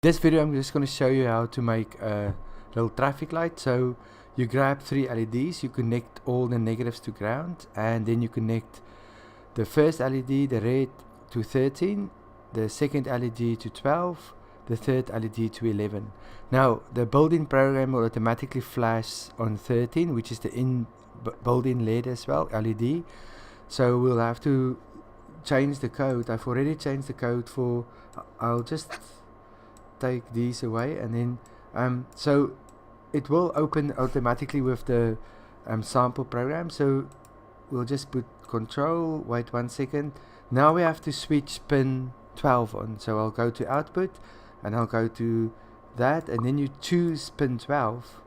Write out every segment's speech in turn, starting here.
This video I'm just going to show you how to make a little traffic light. So you grab 3 LEDs, you connect all the negatives to ground, and then you connect the first LED, the red, to 13, the second LED to 12, the third LED to 11. Now the built-in program will automatically flash on 13, which is the built-in LED as well, LED. So we'll have to change the code. I've already changed the code for, I'll just take these away, and then so it will open automatically with the sample program. So we'll just put control, wait 1 second. Now we have to switch pin 12 on, so I'll go to output and I'll go to that, and then you choose pin 12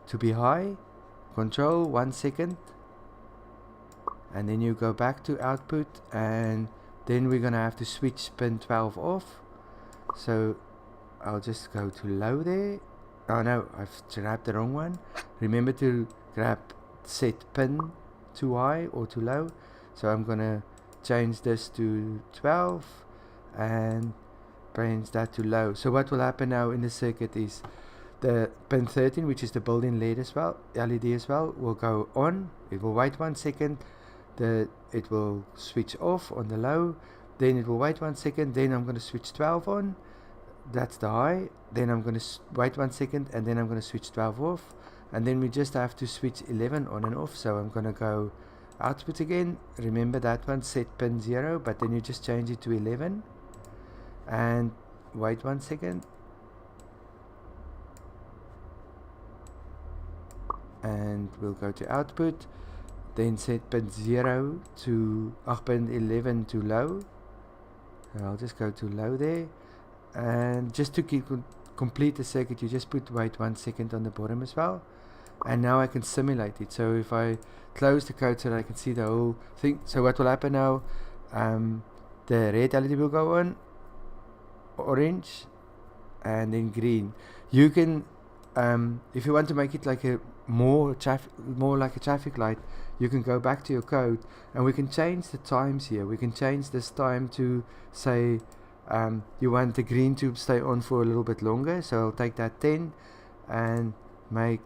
to be high, control 1 second, and then you go back to output, and then we're gonna have to switch pin 12 off. So I'll just go to low there. Oh no, I've grabbed the wrong one. Remember to grab set pin too high or too low. So I'm gonna change this to 12 and change that to low. So what will happen now in the circuit is the pin 13, which is the built-in LED as well, will go on. It will wait 1 second. It will switch off on the low. Then it will wait 1 second. Then I'm going to switch 12 on. That's the high. Then I'm going to wait 1 second, and then I'm going to switch 12 off, and then we just have to switch 11 on and off. So I'm going to go output again. Remember that one, set pin 0, but then you just change it to 11 and wait 1 second, and we'll go to output, then set pin 0 to pin 11 to low, and I'll just go to low there. And just to complete the circuit, you just put wait 1 second on the bottom as well, and now I can simulate it. So if I close the code so that I can see the whole thing, so what will happen now, the red LED will go on, orange, and then green. You can if you want to make it like a more like a traffic light, you can go back to your code, and we can change the times here. We can change this time to say you want the green to stay on for a little bit longer, so I'll take that 10 and make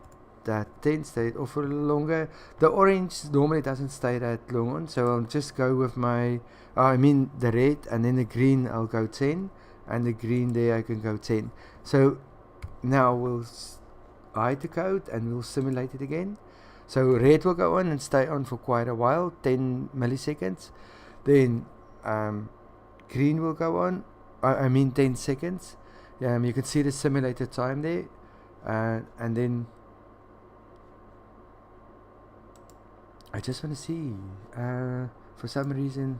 that 10 stay off for a little longer. The orange normally doesn't stay that long on, so I'll just go with my the red, and then the green I'll go 10, and the green there I can go 10. So now we'll hide the code and we'll simulate it again. So red will go on and stay on for quite a while, 10 milliseconds. Then green will go on, 10 seconds. You can see the simulated time there, and then I just want to see, for some reason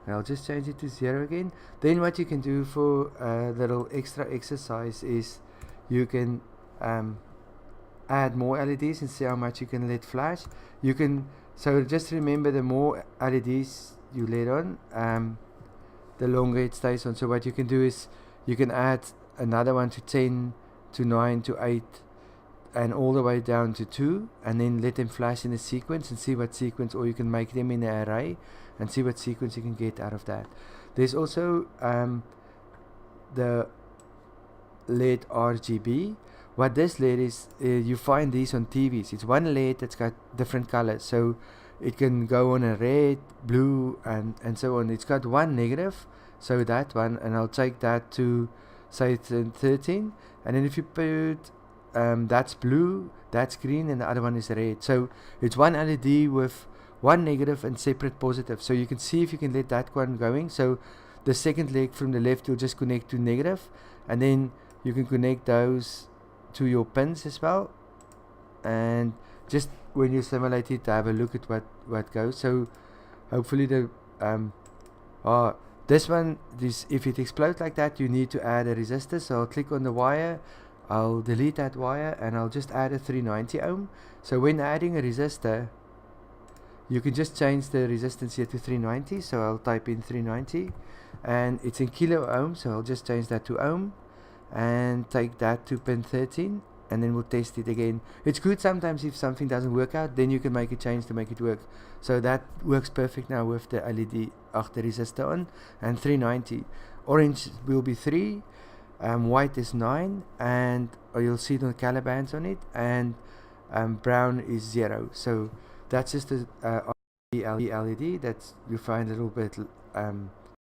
I'll just change it to 0 again. Then what you can do for a little extra exercise is you can add more LEDs and see how much you can let flash. You can, so just remember, the more LEDs you let on, the longer it stays on. So what you can do is you can add another one to 10, to 9, to 8, and all the way down to 2, and then let them flash in a sequence and see what sequence, or you can make them in an array and see what sequence you can get out of that. There's also the LED RGB. What this LED is, you find these on TVs. It's one LED that's got different colors, so it can go on a red, blue, and so on. It's got one negative, so that one, and I'll take that to say 13, and then if you put that's blue, that's green, and the other one is red. So it's one LED with one negative and separate positive. So you can see if you can let that one going. So the second leg from the left will just connect to negative, and then you can connect those to your pins as well, and just when you simulate it, have a look at what goes. So hopefully the this one, if it explodes like that, you need to add a resistor. So I'll click on the wire, I'll delete that wire, and I'll just add a 390 ohm. So when adding a resistor, you can just change the resistance here to 390. So I'll type in 390, and it's in kilo ohm, so I'll just change that to ohm and take that to pin 13, and then we'll test it again. It's good sometimes if something doesn't work out, then you can make a change to make it work. So that works perfect now with the LED achter resistor on, and 390. Orange will be 3, white is 9, and you'll see the color bands on it, and brown is 0. So that's just a LED that you find a little bit